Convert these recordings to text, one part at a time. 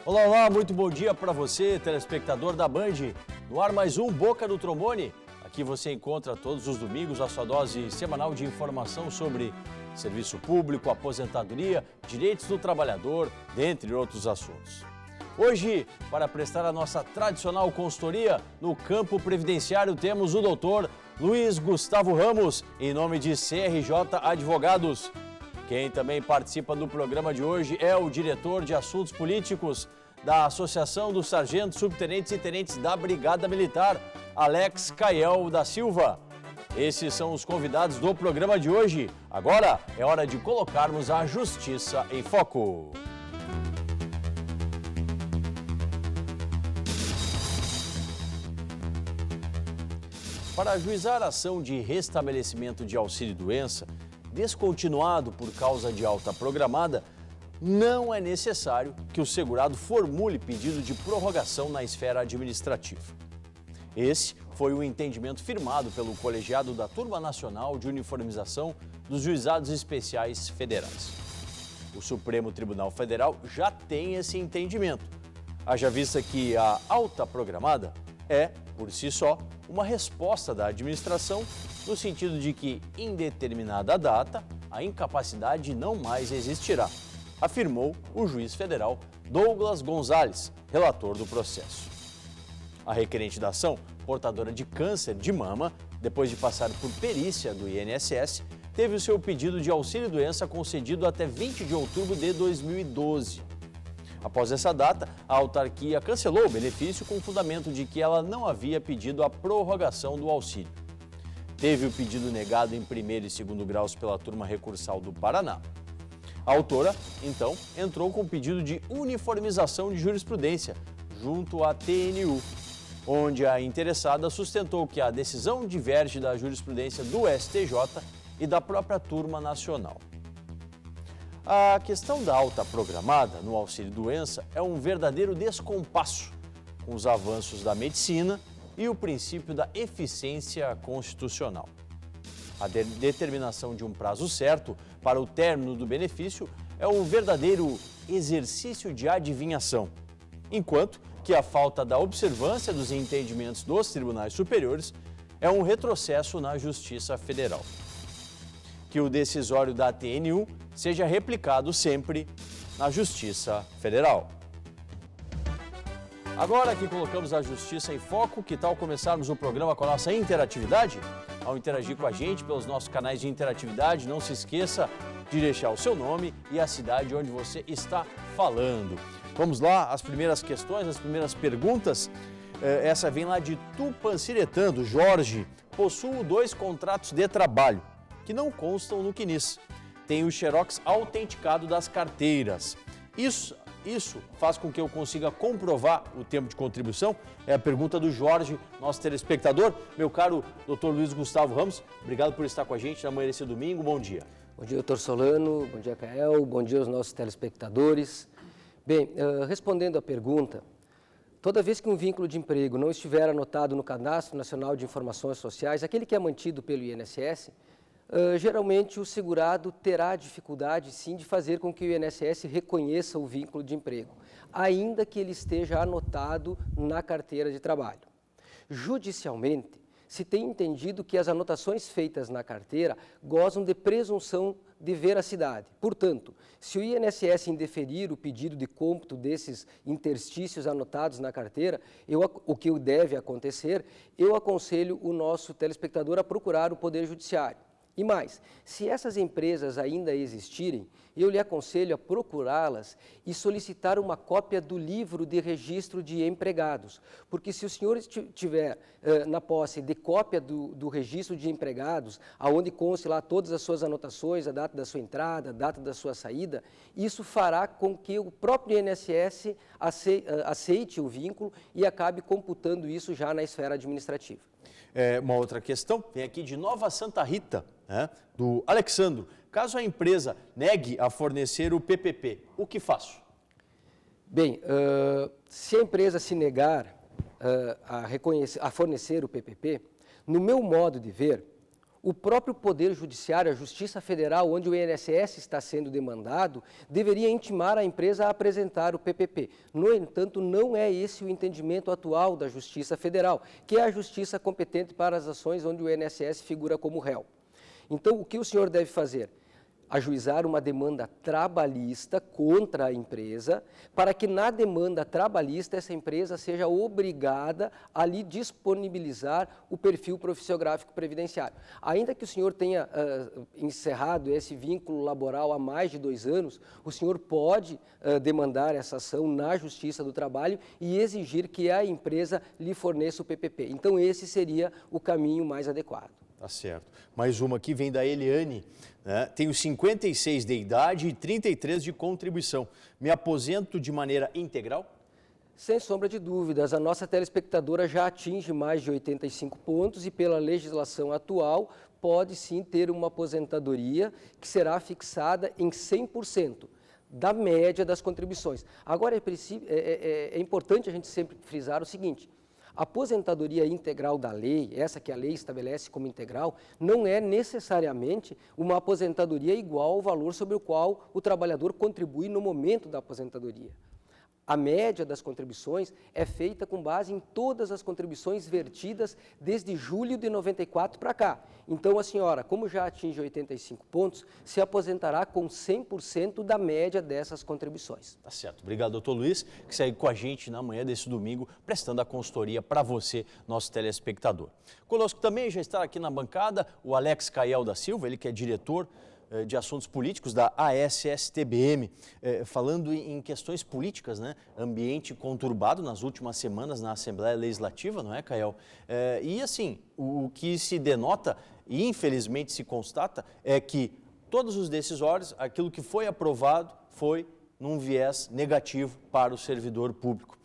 Olá, olá, muito bom dia para você, telespectador da Band. No ar mais um Boca do Trombone. Aqui você encontra todos os domingos a sua dose semanal de informação sobre serviço público, aposentadoria, direitos do trabalhador, dentre outros assuntos. Hoje, para prestar a nossa tradicional consultoria no campo previdenciário, temos o doutor Luiz Gustavo Ramos, em nome de CRJ Advogados. Quem também participa do programa de hoje é o diretor de Assuntos Políticos da Associação dos Sargentos, Subtenentes e Tenentes da Brigada Militar, Alex Caiel da Silva. Esses são os convidados do programa de hoje. Agora é hora de colocarmos a Justiça em Foco. Para ajuizar a ação de restabelecimento de auxílio-doença, descontinuado por causa de alta programada, não é necessário que o segurado formule pedido de prorrogação na esfera administrativa. Esse foi o entendimento firmado pelo colegiado da Turma Nacional de Uniformização dos Juizados Especiais Federais. O Supremo Tribunal Federal já tem esse entendimento, haja vista que a alta programada é, por si só, uma resposta da administração no sentido de que, em determinada data, a incapacidade não mais existirá, afirmou o juiz federal Douglas Gonzalez, relator do processo. A requerente da ação, portadora de câncer de mama, depois de passar por perícia do INSS, teve o seu pedido de auxílio-doença concedido até 20 de outubro de 2012. Após essa data, a autarquia cancelou o benefício com o fundamento de que ela não havia pedido a prorrogação do auxílio. Teve o pedido negado em primeiro e segundo graus pela turma recursal do Paraná. A autora, então, entrou com pedido de uniformização de jurisprudência junto à TNU, onde a interessada sustentou que a decisão diverge da jurisprudência do STJ e da própria turma nacional. A questão da alta programada no auxílio-doença é um verdadeiro descompasso com os avanços da medicina e o princípio da eficiência constitucional. A determinação de um prazo certo para o término do benefício é um verdadeiro exercício de adivinhação, enquanto que a falta da observância dos entendimentos dos tribunais superiores é um retrocesso na Justiça Federal. Que o decisório da TNU seja replicado sempre na Justiça Federal. Agora que colocamos a Justiça em Foco, que tal começarmos o programa com a nossa interatividade? Ao interagir com a gente pelos nossos canais de interatividade, não se esqueça de deixar o seu nome e a cidade onde você está falando. Vamos lá, as primeiras questões, as primeiras perguntas. Essa vem lá de Tupanciretã, do Jorge. Possuo 2 contratos de trabalho que não constam no CNIS. Tem o xerox autenticado das carteiras. Isso faz com que eu consiga comprovar o tempo de contribuição? É a pergunta do Jorge, nosso telespectador. Meu caro Dr. Luiz Gustavo Ramos, obrigado por estar com a gente na manhã desse domingo. Bom dia. Bom dia, doutor Solano. Bom dia, Cael. Bom dia aos nossos telespectadores. Bem, respondendo à pergunta, toda vez que um vínculo de emprego não estiver anotado no Cadastro Nacional de Informações Sociais, aquele que é mantido pelo INSS, geralmente o segurado terá dificuldade, sim, de fazer com que o INSS reconheça o vínculo de emprego, ainda que ele esteja anotado na carteira de trabalho. Judicialmente, se tem entendido que as anotações feitas na carteira gozam de presunção de veracidade. Portanto, se o INSS indeferir o pedido de cômputo desses interstícios anotados na carteira, o que deve acontecer, eu aconselho o nosso telespectador a procurar o Poder Judiciário. E mais, se essas empresas ainda existirem, eu lhe aconselho a procurá-las e solicitar uma cópia do livro de registro de empregados, porque se o senhor tiver na posse de cópia do registro de empregados, aonde conste lá todas as suas anotações, a data da sua entrada, a data da sua saída, isso fará com que o próprio INSS aceite o vínculo e acabe computando isso já na esfera administrativa. Uma outra questão vem aqui de Nova Santa Rita, do Alexandro. Caso a empresa negue a fornecer o PPP, o que faço? Bem, se a empresa se negar a fornecer o PPP, no meu modo de ver, o próprio Poder Judiciário, a Justiça Federal, onde o INSS está sendo demandado, deveria intimar a empresa a apresentar o PPP. No entanto, não é esse o entendimento atual da Justiça Federal, que é a justiça competente para as ações onde o INSS figura como réu. Então, o que o senhor deve fazer? Ajuizar uma demanda trabalhista contra a empresa, para que na demanda trabalhista essa empresa seja obrigada a lhe disponibilizar o perfil profissiográfico previdenciário. Ainda que o senhor tenha encerrado esse vínculo laboral há mais de 2 anos, o senhor pode demandar essa ação na Justiça do Trabalho e exigir que a empresa lhe forneça o PPP. Então esse seria o caminho mais adequado. Tá certo. Mais uma aqui vem da Eliane, né? Tenho 56 de idade e 33 de contribuição. Me aposento de maneira integral? Sem sombra de dúvidas, a nossa telespectadora já atinge mais de 85 pontos e pela legislação atual pode sim ter uma aposentadoria que será fixada em 100% da média das contribuições. Agora é importante a gente sempre frisar o seguinte: a aposentadoria integral da lei, essa que a lei estabelece como integral, não é necessariamente uma aposentadoria igual ao valor sobre o qual o trabalhador contribui no momento da aposentadoria. A média das contribuições é feita com base em todas as contribuições vertidas desde julho de 94 para cá. Então, a senhora, como já atinge 85 pontos, se aposentará com 100% da média dessas contribuições. Tá certo. Obrigado, doutor Luiz, que segue com a gente na manhã desse domingo, prestando a consultoria para você, nosso telespectador. Conosco também já está aqui na bancada o Alex Caiel da Silva, ele que é diretor de Assuntos Políticos da ASSTBM, falando em questões políticas, né? Ambiente conturbado nas últimas semanas na Assembleia Legislativa, não é, Caiel? E assim, o que se denota e infelizmente se constata é que todos os decisórios, aquilo que foi aprovado foi num viés negativo para o servidor público.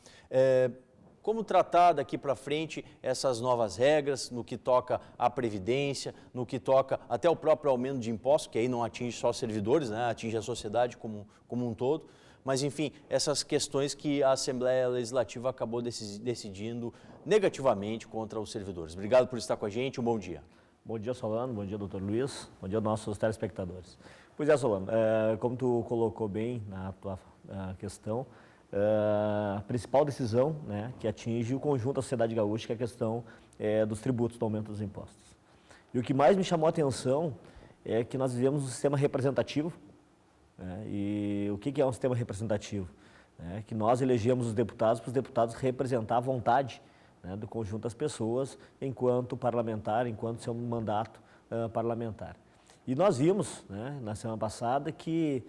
Como tratar daqui para frente essas novas regras no que toca à Previdência, no que toca até o próprio aumento de impostos, que aí não atinge só os servidores, né? Atinge a sociedade como um todo. Mas, enfim, essas questões que a Assembleia Legislativa acabou decidindo negativamente contra os servidores. Obrigado por estar com a gente, um bom dia. Bom dia, Solano, bom dia, doutor Luiz, bom dia aos nossos telespectadores. Pois é, Solano, como tu colocou bem na tua questão, a principal decisão, né, que atinge o conjunto da sociedade gaúcha, que é a questão dos tributos, do aumento dos impostos. E o que mais me chamou a atenção é que nós vivemos um sistema representativo, né, e o que é um sistema representativo? Que nós elegemos os deputados para os deputados representar a vontade, né, do conjunto das pessoas enquanto parlamentar, enquanto seu mandato parlamentar. E nós vimos, né, na semana passada que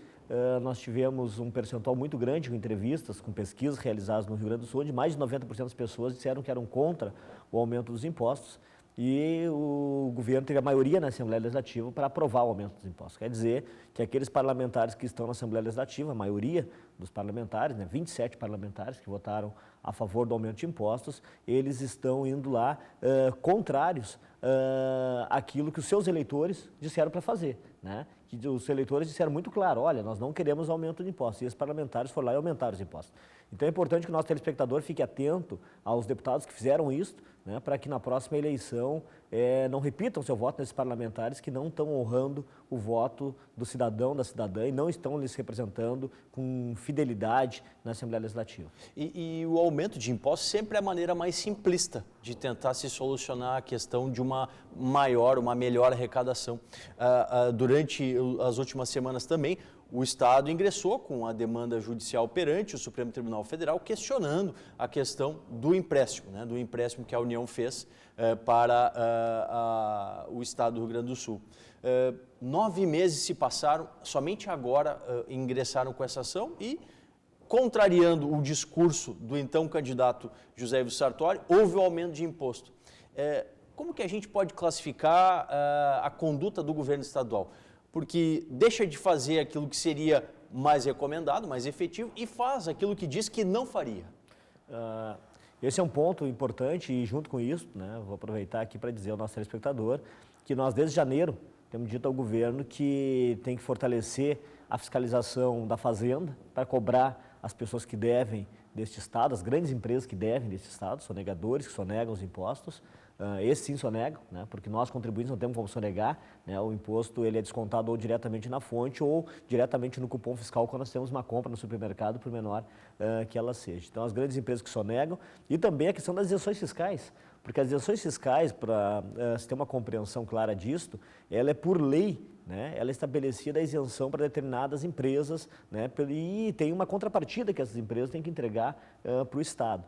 nós tivemos um percentual muito grande com entrevistas, com pesquisas realizadas no Rio Grande do Sul, onde mais de 90% das pessoas disseram que eram contra o aumento dos impostos e o governo teve a maioria na Assembleia Legislativa para aprovar o aumento dos impostos. Quer dizer que aqueles parlamentares que estão na Assembleia Legislativa, a maioria dos parlamentares, né, 27 parlamentares que votaram a favor do aumento de impostos, eles estão indo lá contrários àquilo que os seus eleitores disseram para fazer, né? Que os eleitores disseram muito claro, olha, nós não queremos aumento de impostos, e os parlamentares foram lá e aumentaram os impostos. Então é importante que o nosso telespectador fique atento aos deputados que fizeram isso, né, para que na próxima eleição não repitam seu voto nesses parlamentares que não estão honrando o voto do cidadão, da cidadã e não estão lhes representando com fidelidade na Assembleia Legislativa. E o aumento de impostos sempre é a maneira mais simplista de tentar se solucionar a questão de uma melhor arrecadação. Durante as últimas semanas também, o Estado ingressou com a demanda judicial perante o Supremo Tribunal Federal, questionando a questão do empréstimo, né, do empréstimo que a União fez para o Estado do Rio Grande do Sul. 9 meses se passaram, somente agora ingressaram com essa ação e, contrariando o discurso do então candidato José Ivo Sartori, houve o aumento de imposto. Como que a gente pode classificar a conduta do governo estadual? Porque deixa de fazer aquilo que seria mais recomendado, mais efetivo, e faz aquilo que diz que não faria. Esse é um ponto importante e, junto com isso, né, vou aproveitar aqui para dizer ao nosso telespectador que nós, desde janeiro, temos dito ao governo que tem que fortalecer a fiscalização da Fazenda para cobrar as pessoas que devem deste Estado, as grandes empresas que devem deste Estado, sonegadores que sonegam os impostos. Esses sim sonegam, né, porque nós contribuintes não temos como sonegar, né, o imposto ele é descontado ou diretamente na fonte ou diretamente no cupom fiscal quando nós temos uma compra no supermercado, por menor que ela seja. Então, as grandes empresas que sonegam e também a questão das isenções fiscais, porque as isenções fiscais, para se ter uma compreensão clara disto, ela é por lei, né, ela é estabelecida a isenção para determinadas empresas, né, e tem uma contrapartida que essas empresas têm que entregar para o Estado.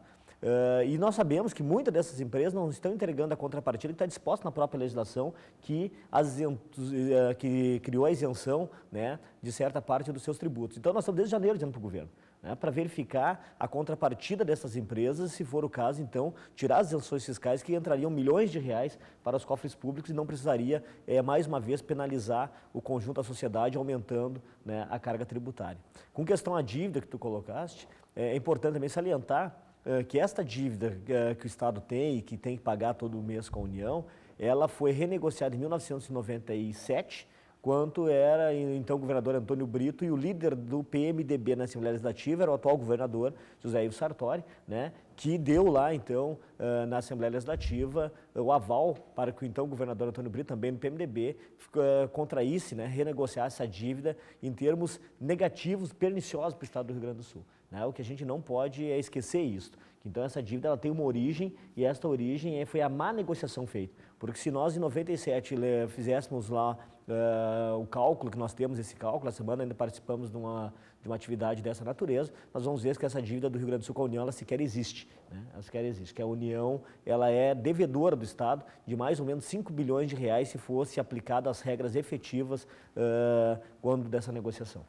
E nós sabemos que muitas dessas empresas não estão entregando a contrapartida que está disposta na própria legislação que criou a isenção, né, de certa parte dos seus tributos. Então, nós estamos desde janeiro dizendo para o governo, né, para verificar a contrapartida dessas empresas, se for o caso, então, tirar as isenções fiscais que entrariam milhões de reais para os cofres públicos e não precisaria, mais uma vez, penalizar o conjunto da sociedade, aumentando, né, a carga tributária. Com questão à dívida que tu colocaste, é importante também salientar que esta dívida que o Estado tem e que tem que pagar todo mês com a União, ela foi renegociada em 1997, quando era então o governador Antônio Brito e o líder do PMDB na Assembleia Legislativa era o atual governador José Ivo Sartori, né, que deu lá então na Assembleia Legislativa o aval para que o então governador Antônio Brito, também no PMDB, contraísse, né, renegociasse essa dívida em termos negativos, perniciosos para o Estado do Rio Grande do Sul. O que a gente não pode é esquecer isso. Então, essa dívida ela tem uma origem e esta origem foi a má negociação feita. Porque se nós, em 97, fizéssemos lá o cálculo, que nós temos esse cálculo, a semana ainda participamos de uma atividade dessa natureza, nós vamos ver que essa dívida do Rio Grande do Sul com a União, ela sequer existe. Né? Ela sequer existe, que a União ela é devedora do Estado de mais ou menos 5 bilhões de reais se fosse aplicada as regras efetivas quando dessa negociação.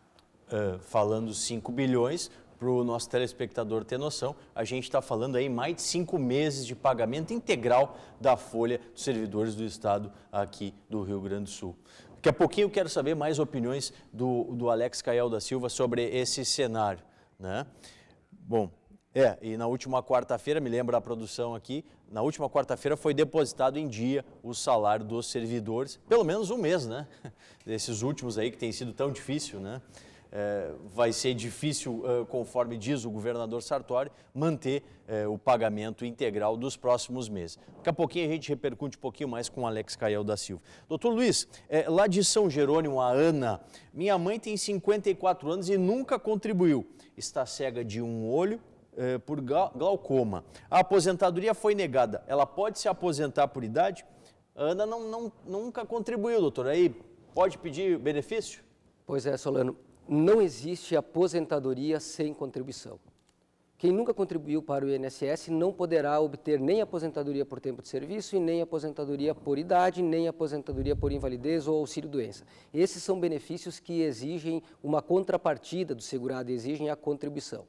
Falando 5 bilhões... Para o nosso telespectador ter noção, a gente está falando aí mais de 5 meses de pagamento integral da folha dos servidores do Estado aqui do Rio Grande do Sul. Daqui a pouquinho eu quero saber mais opiniões do Alex Caiel da Silva sobre esse cenário, né? Bom, e na última quarta-feira, me lembra a produção aqui, na última quarta-feira foi depositado em dia o salário dos servidores, pelo menos um mês, né? Desses últimos aí que tem sido tão difícil, né? Vai ser difícil, conforme diz o governador Sartori, manter o pagamento integral dos próximos meses. Daqui a pouquinho a gente repercute um pouquinho mais com o Alex Caiel da Silva. Doutor Luiz, lá de São Jerônimo, a Ana, minha mãe tem 54 anos e nunca contribuiu. Está cega de um olho por glaucoma. A aposentadoria foi negada. Ela pode se aposentar por idade? A Ana nunca contribuiu, doutor. Aí pode pedir benefício? Pois é, Solano. Não existe aposentadoria sem contribuição. Quem nunca contribuiu para o INSS não poderá obter nem aposentadoria por tempo de serviço e nem aposentadoria por idade, nem aposentadoria por invalidez ou auxílio-doença. Esses são benefícios que exigem uma contrapartida do segurado, exigem a contribuição.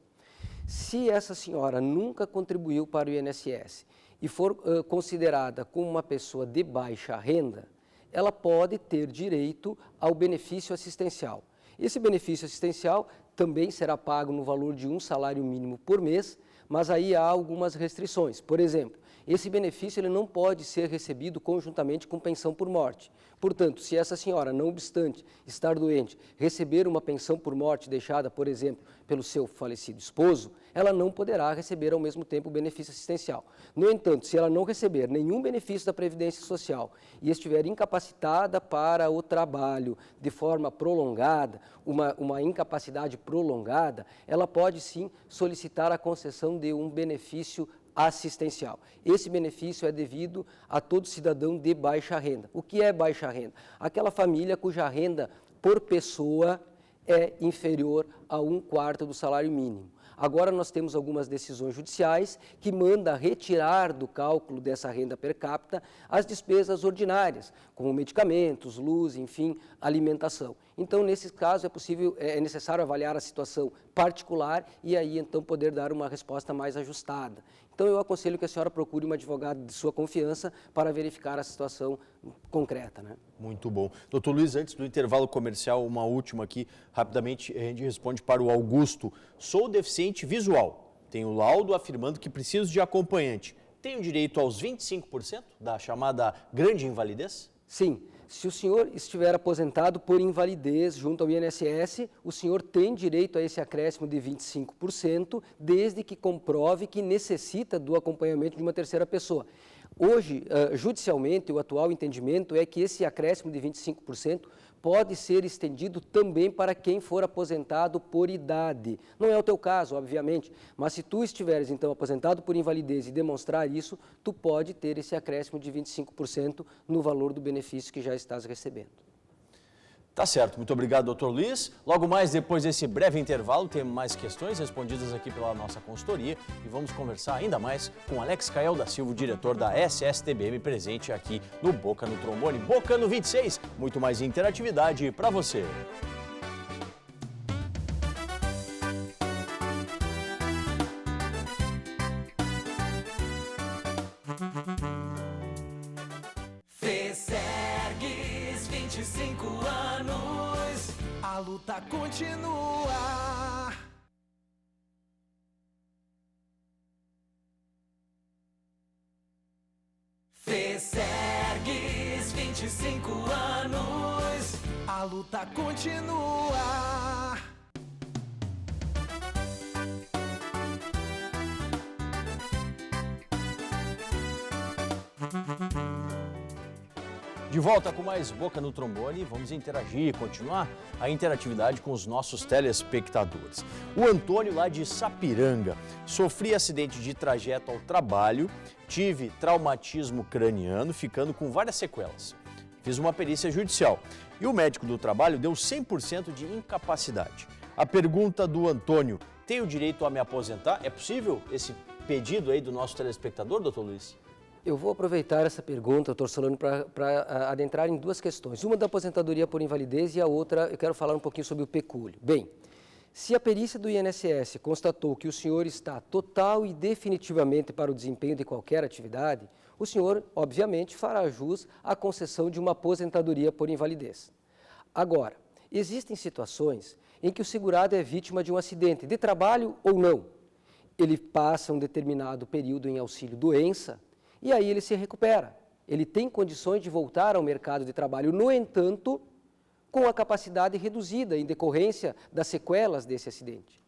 Se essa senhora nunca contribuiu para o INSS e for considerada como uma pessoa de baixa renda, ela pode ter direito ao benefício assistencial. Esse benefício assistencial também será pago no valor de um salário mínimo por mês, mas aí há algumas restrições. Por exemplo, esse benefício ele não pode ser recebido conjuntamente com pensão por morte. Portanto, se essa senhora, não obstante estar doente, receber uma pensão por morte deixada, por exemplo, pelo seu falecido esposo, ela não poderá receber ao mesmo tempo o benefício assistencial. No entanto, se ela não receber nenhum benefício da Previdência Social e estiver incapacitada para o trabalho de forma prolongada, uma incapacidade prolongada, ela pode sim solicitar a concessão de um benefício assistencial. Esse benefício é devido a todo cidadão de baixa renda. O que é baixa renda? Aquela família cuja renda por pessoa é inferior a 1/4 do salário mínimo. Agora nós temos algumas decisões judiciais que mandam retirar do cálculo dessa renda per capita as despesas ordinárias, como medicamentos, luz, enfim, alimentação. Então, nesse caso, é necessário avaliar a situação particular e aí, então, poder dar uma resposta mais ajustada. Então, eu aconselho que a senhora procure um advogado de sua confiança para verificar a situação concreta, né? Muito bom. Doutor Luiz, antes do intervalo comercial, uma última aqui, rapidamente, a gente responde para o Augusto. Sou deficiente visual, tenho laudo afirmando que preciso de acompanhante. Tenho direito aos 25% da chamada grande invalidez? Sim, Se o senhor estiver aposentado por invalidez junto ao INSS, o senhor tem direito a esse acréscimo de 25%, desde que comprove que necessita do acompanhamento de uma terceira pessoa. Hoje, judicialmente, o atual entendimento é que esse acréscimo de 25% pode ser estendido também para quem for aposentado por idade. Não é o teu caso, obviamente, mas se tu estiveres, então, aposentado por invalidez e demonstrar isso, tu pode ter esse acréscimo de 25% no valor do benefício que já estás recebendo. Tá certo, muito obrigado, doutor Luiz. Logo mais, depois desse breve intervalo, temos mais questões respondidas aqui pela nossa consultoria e vamos conversar ainda mais com Alex Cael da Silva, diretor da SSTBM, presente aqui no Boca no Trombone. Boca no 26, muito mais interatividade para você. Fesergues, 25 anos, a luta continua. Fesergues, 25 anos, a luta continua. De volta com mais Boca no Trombone, vamos interagir e continuar a interatividade com os nossos telespectadores. O Antônio, lá de Sapiranga, sofri acidente de trajeto ao trabalho, tive traumatismo craniano, ficando com várias sequelas. Fiz uma perícia judicial e o médico do trabalho deu 100% de incapacidade. A pergunta do Antônio, tenho direito a me aposentar? É possível esse pedido aí do nosso telespectador, doutor Luiz? Eu vou aproveitar essa pergunta, doutor Solano, para adentrar em duas questões. Uma da aposentadoria por invalidez e a outra, eu quero falar um pouquinho sobre o pecúlio. Bem, se a perícia do INSS constatou que o senhor está total e definitivamente para o desempenho de qualquer atividade, o senhor, obviamente, fará jus à concessão de uma aposentadoria por invalidez. Agora, existem situações em que o segurado é vítima de um acidente, de trabalho ou não. Ele passa um determinado período em auxílio-doença, e aí ele se recupera. Ele tem condições de voltar ao mercado de trabalho, no entanto, com a capacidade reduzida em decorrência das sequelas desse acidente.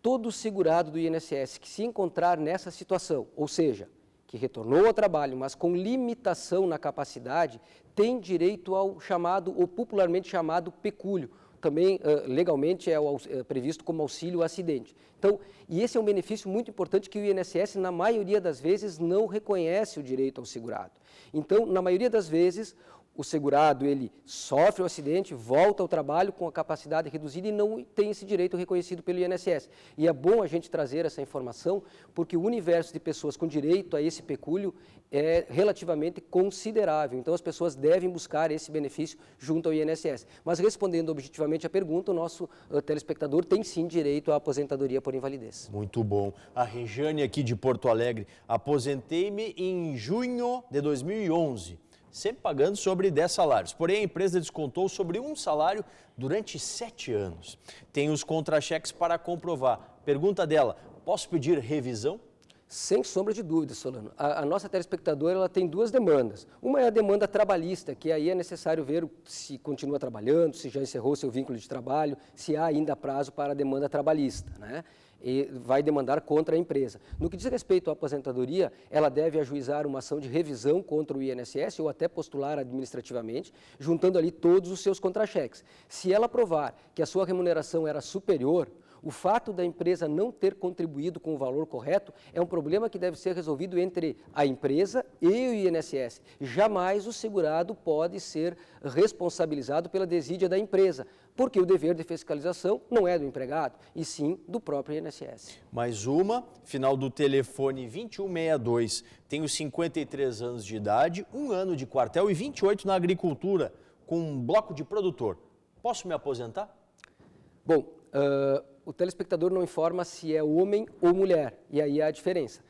Todo segurado do INSS que se encontrar nessa situação, ou seja, que retornou ao trabalho, mas com limitação na capacidade, tem direito ao chamado, ou popularmente chamado, pecúlio. Também legalmente é previsto como auxílio acidente. Então, e esse é um benefício muito importante que o INSS, na maioria das vezes, não reconhece o direito ao segurado. Então, na maioria das vezes, o segurado ele sofre o acidente, volta ao trabalho com a capacidade reduzida e não tem esse direito reconhecido pelo INSS. E é bom a gente trazer essa informação, porque o universo de pessoas com direito a esse pecúlio é relativamente considerável. Então, as pessoas devem buscar esse benefício junto ao INSS. Mas, respondendo objetivamente à pergunta, o nosso telespectador tem sim direito à aposentadoria por invalidez. Muito bom. A Rejane aqui de Porto Alegre, aposentei-me em junho de 2011. Sempre pagando sobre 10 salários. Porém, a empresa descontou sobre um salário durante 7 anos. Tem os contra-cheques para comprovar. Pergunta dela, posso pedir revisão? Sem sombra de dúvida, Solano. A nossa telespectadora ela tem duas demandas. Uma é a demanda trabalhista, que aí é necessário ver se continua trabalhando, se já encerrou seu vínculo de trabalho, se há ainda prazo para a demanda trabalhista, né? E vai demandar contra a empresa. No que diz respeito à aposentadoria, ela deve ajuizar uma ação de revisão contra o INSS ou até postular administrativamente, juntando ali todos os seus contra-cheques. Se ela provar que a sua remuneração era superior, o fato da empresa não ter contribuído com o valor correto é um problema que deve ser resolvido entre a empresa e o INSS. Jamais o segurado pode ser responsabilizado pela desídia da empresa, porque o dever de fiscalização não é do empregado, e sim do próprio INSS. Mais uma, final do telefone 2162. Tenho 53 anos de idade, 1 ano de quartel e 28 na agricultura, com um bloco de produtor. Posso me aposentar? Bom, o telespectador não informa se é homem ou mulher, e aí há a diferença.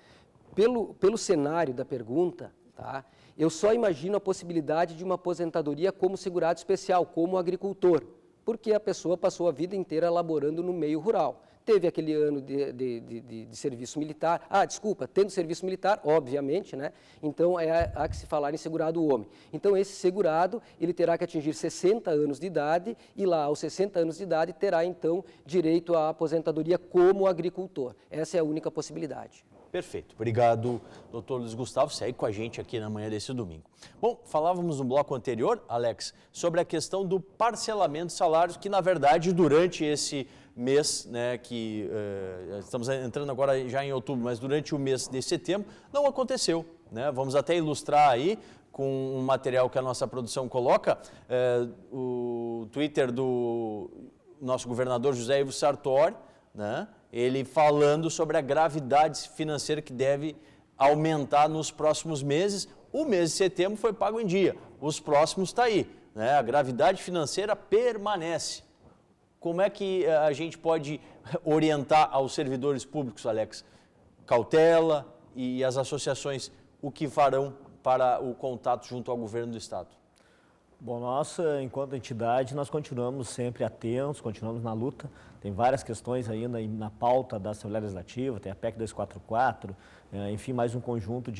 Pelo cenário da pergunta, tá, eu só imagino a possibilidade de uma aposentadoria como segurado especial, como agricultor, porque a pessoa passou a vida inteira laborando no meio rural. teve aquele ano de serviço militar. Tendo serviço militar, obviamente, né? Então há que se falar em segurado homem. Então esse segurado, ele terá que atingir 60 anos de idade e lá aos 60 anos de idade terá então direito à aposentadoria como agricultor. Essa é a única possibilidade. Perfeito. Obrigado, doutor Luiz Gustavo. Segue com a gente aqui na manhã desse domingo. Bom, falávamos no bloco anterior, Alex, sobre a questão do parcelamento de salários, que na verdade durante esse mês, né, que estamos entrando agora já em outubro, mas durante o mês de setembro, não aconteceu, né? Vamos até ilustrar aí com um material que a nossa produção coloca, o Twitter do nosso governador José Ivo Sartori, né? Ele falando sobre a gravidade financeira que deve aumentar nos próximos meses. O mês de setembro foi pago em dia, os próximos está aí, né? A gravidade financeira permanece. Como é que a gente pode orientar aos servidores públicos, Alex? Cautela e as associações, o que farão para o contato junto ao governo do Estado? Bom, nós, enquanto entidade, nós continuamos sempre atentos, continuamos na luta. Tem várias questões ainda na pauta da Assembleia Legislativa, tem a PEC 244, enfim, mais um conjunto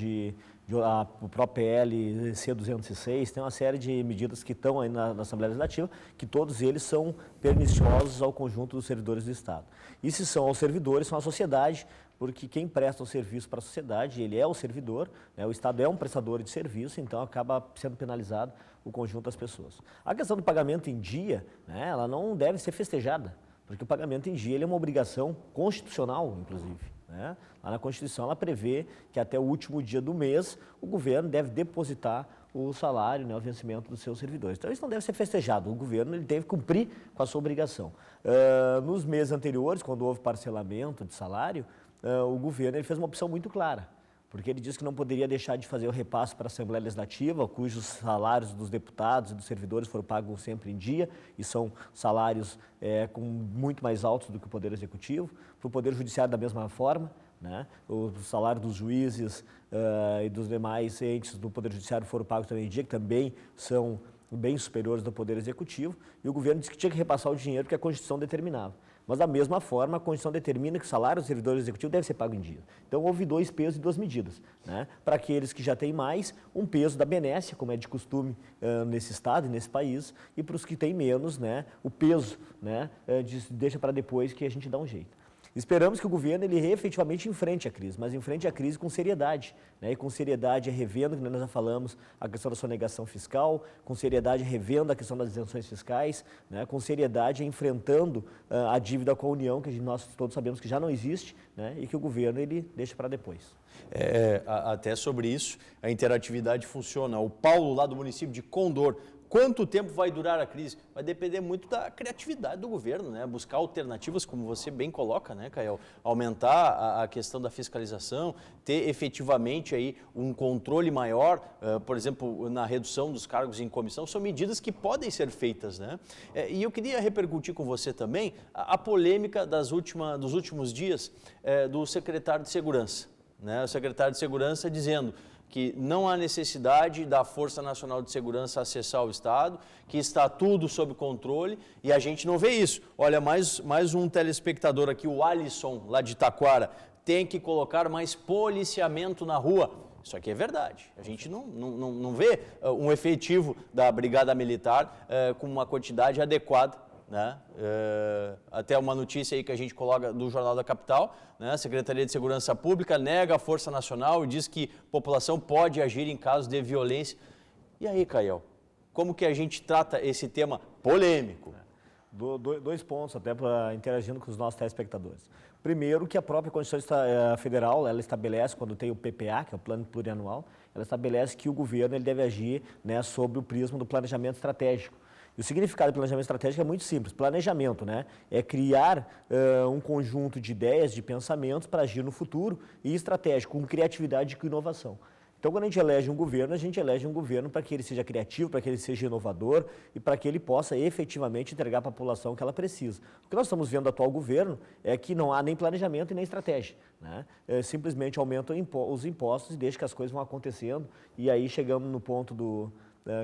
o próprio PL C206, tem uma série de medidas que estão aí na Assembleia Legislativa, que todos eles são perniciosos ao conjunto dos servidores do Estado. E se são aos servidores, são a sociedade, porque quem presta o serviço para a sociedade, ele é o servidor, né? O Estado é um prestador de serviço, então acaba sendo penalizado o conjunto das pessoas. A questão do pagamento em dia, né, ela não deve ser festejada, porque o pagamento em dia ele é uma obrigação constitucional, inclusive, né? Lá na Constituição ela prevê que até o último dia do mês o governo deve depositar o salário, né, o vencimento dos seus servidores. Então isso não deve ser festejado, o governo ele deve cumprir com a sua obrigação. Nos meses anteriores, quando houve parcelamento de salário, o governo ele fez uma opção muito clara, porque ele disse que não poderia deixar de fazer o repasse para a Assembleia Legislativa, cujos salários dos deputados e dos servidores foram pagos sempre em dia, e são salários muito mais altos do que o Poder Executivo, para o Poder Judiciário da mesma forma, né? O salário dos juízes e dos demais entes do Poder Judiciário foram pagos também em dia, que também são bem superiores do Poder Executivo, e o governo disse que tinha que repassar o dinheiro que a Constituição determinava. Mas, da mesma forma, a Constituição determina que o salário do servidor executivo deve ser pago em dia. Então, houve 2 pesos e 2 medidas, né? Para aqueles que já têm mais, um peso da benesse, como é de costume nesse Estado e nesse país, e para os que têm menos, né, o peso, né, deixa para depois que a gente dá um jeito. Esperamos que o governo ele efetivamente enfrente a crise, mas enfrente a crise com seriedade, né? E com seriedade revendo, que nós já falamos, a questão da sonegação fiscal, com seriedade revendo a questão das isenções fiscais, né? Com seriedade enfrentando a dívida com a União, que nós todos sabemos que já não existe, né? E que o governo ele deixa para depois. Até sobre isso, a interatividade funciona. O Paulo, lá do município de Condor, quanto tempo vai durar a crise? Vai depender muito da criatividade do governo, né? Buscar alternativas, como você bem coloca, né, Kael? Aumentar a questão da fiscalização, ter efetivamente aí um controle maior, por exemplo, na redução dos cargos em comissão, são medidas que podem ser feitas, né? E eu queria repercutir com você também a polêmica dos últimos dias do secretário de Segurança, né? O secretário de Segurança dizendo que não há necessidade da Força Nacional de Segurança acessar o Estado, que está tudo sob controle, e a gente não vê isso. Olha, mais um telespectador aqui, o Alisson, lá de Taquara, tem que colocar mais policiamento na rua. Isso aqui é verdade. A gente não vê um efetivo da Brigada Militar com uma quantidade adequada, né? Até uma notícia aí que a gente coloca do Jornal da Capital, né? A Secretaria de Segurança Pública nega a Força Nacional e diz que a população pode agir em casos de violência. E aí, Kael, como que a gente trata esse tema polêmico? 2 pontos, até interagindo com os nossos telespectadores. Primeiro, que a própria Constituição Federal, ela estabelece, quando tem o PPA, que é o Plano Plurianual, ela estabelece que o governo ele deve agir, né, sob o prisma do planejamento estratégico. E o significado do planejamento estratégico é muito simples. Planejamento, né, é criar um conjunto de ideias, de pensamentos para agir no futuro, e estratégico, com criatividade e com inovação. Então, quando a gente elege um governo, a gente elege um governo para que ele seja criativo, para que ele seja inovador e para que ele possa efetivamente entregar à população o que ela precisa. O que nós estamos vendo do atual governo é que não há nem planejamento e nem estratégia, né? Simplesmente aumentam os impostos e deixam que as coisas vão acontecendo, e aí chegamos no ponto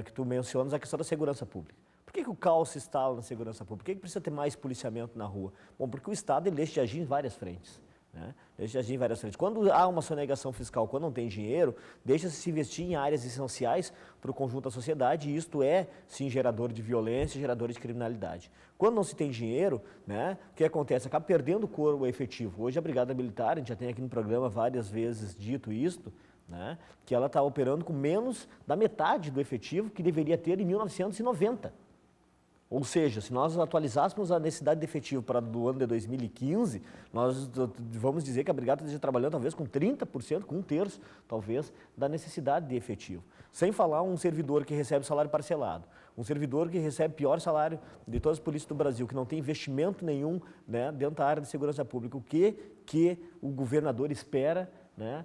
que tu mencionas, a questão da segurança pública. Por que o caos se instala na segurança pública? Por que precisa ter mais policiamento na rua? Bom, porque o Estado ele deixa de agir em várias frentes. Né? Deixa de agir em várias frentes. Quando há uma sonegação fiscal, quando não tem dinheiro, deixa-se se investir em áreas essenciais para o conjunto da sociedade, e isto é, sim, gerador de violência, gerador de criminalidade. Quando não se tem dinheiro, né, o que acontece? Acaba perdendo o corpo efetivo. Hoje a Brigada Militar, a gente já tem aqui no programa várias vezes dito isto, né, que ela está operando com menos da metade do efetivo que deveria ter em 1990. Ou seja, se nós atualizássemos a necessidade de efetivo para do ano de 2015, nós vamos dizer que a Brigada esteja trabalhando talvez com 30%, com 1/3, talvez, da necessidade de efetivo. Sem falar um servidor que recebe salário parcelado, um servidor que recebe pior salário de todas as polícias do Brasil, que não tem investimento nenhum, né, dentro da área de segurança pública. O que o governador espera, né,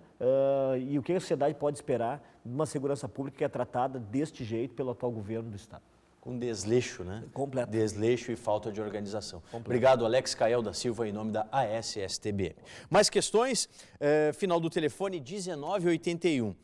e o que a sociedade pode esperar de uma segurança pública que é tratada deste jeito pelo atual governo do Estado? Com desleixo, né? Completo. Desleixo e falta de organização. Obrigado, Alex Cael da Silva, em nome da ASSTBM. Mais questões? Final do telefone 1981.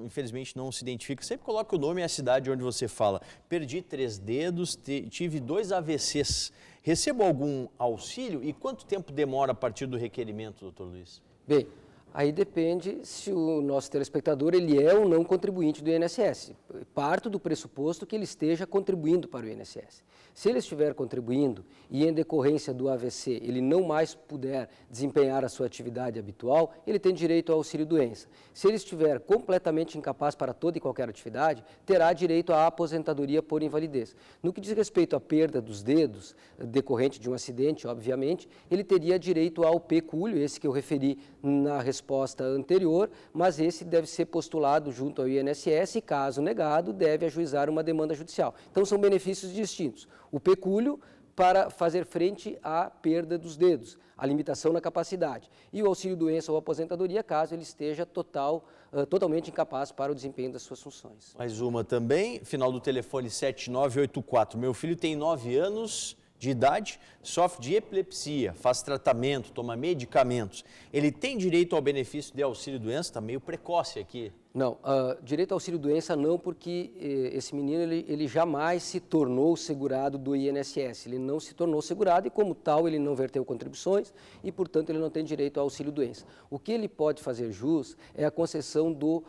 Infelizmente não se identifica. Sempre coloca o nome e a cidade onde você fala. Perdi 3 dedos, tive 2 AVCs. Recebo algum auxílio e quanto tempo demora a partir do requerimento, doutor Luiz? Bem, aí depende se o nosso telespectador ele é ou não contribuinte do INSS. Parto do pressuposto que ele esteja contribuindo para o INSS. Se ele estiver contribuindo e em decorrência do AVC ele não mais puder desempenhar a sua atividade habitual, ele tem direito ao auxílio-doença. Se ele estiver completamente incapaz para toda e qualquer atividade, terá direito à aposentadoria por invalidez. No que diz respeito à perda dos dedos, decorrente de um acidente, obviamente, ele teria direito ao pecúlio, esse que eu referi na resposta anterior, mas esse deve ser postulado junto ao INSS e, caso negado, deve ajuizar uma demanda judicial. Então, são benefícios distintos. O pecúlio para fazer frente à perda dos dedos, a limitação na capacidade. E o auxílio-doença ou aposentadoria, caso ele esteja totalmente incapaz para o desempenho das suas funções. Mais uma também, final do telefone 7984. Meu filho tem 9 anos de idade, sofre de epilepsia, faz tratamento, toma medicamentos. Ele tem direito ao benefício de auxílio-doença? Está meio precoce aqui. Não, direito ao auxílio-doença não, porque esse menino ele jamais se tornou segurado do INSS. Ele não se tornou segurado e, como tal, ele não verteu contribuições e, portanto, ele não tem direito ao auxílio-doença. O que ele pode fazer jus é a concessão do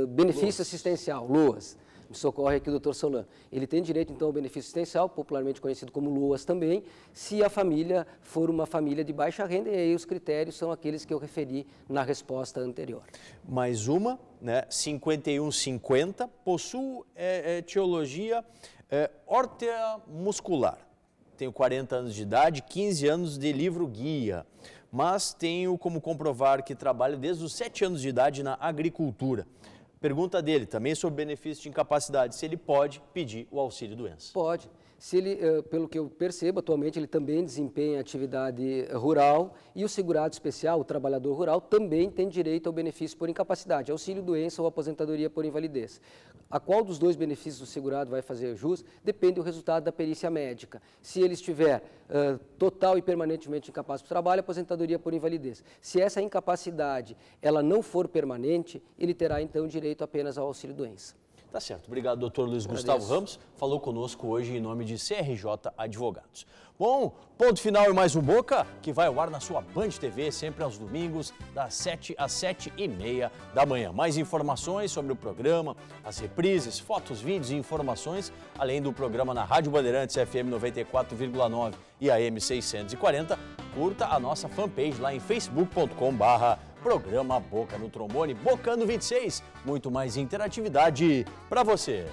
benefício assistencial, LOAS. Me socorre aqui o doutor Solan. Ele tem direito, então, ao benefício assistencial, popularmente conhecido como LOAS também, se a família for uma família de baixa renda, e aí os critérios são aqueles que eu referi na resposta anterior. Mais uma, né? 5150, possuo etiologia muscular. Tenho 40 anos de idade, 15 anos de livro guia, mas tenho como comprovar que trabalho desde os 7 anos de idade na agricultura. Pergunta dele, também sobre benefício de incapacidade, se ele pode pedir o auxílio-doença. Pode. Se ele, pelo que eu percebo, atualmente ele também desempenha atividade rural e o segurado especial, o trabalhador rural, também tem direito ao benefício por incapacidade, auxílio-doença ou aposentadoria por invalidez. A qual dos dois benefícios o segurado vai fazer jus depende do resultado da perícia médica. Se ele estiver total e permanentemente incapaz para o trabalho, aposentadoria por invalidez. Se essa incapacidade ela não for permanente, ele terá então direito apenas ao auxílio-doença. Tá certo. Obrigado, doutor Luiz Gustavo Ramos. Falou conosco hoje em nome de CRJ Advogados. Bom, ponto final e mais um Boca, que vai ao ar na sua Band TV, sempre aos domingos, das 7 às 7h30 da manhã. Mais informações sobre o programa, as reprises, fotos, vídeos e informações, além do programa na Rádio Bandeirantes FM 94,9 e AM 640, curta a nossa fanpage lá em facebook.com/Programa Boca no Trombone, Bocando 26. Muito mais interatividade para você.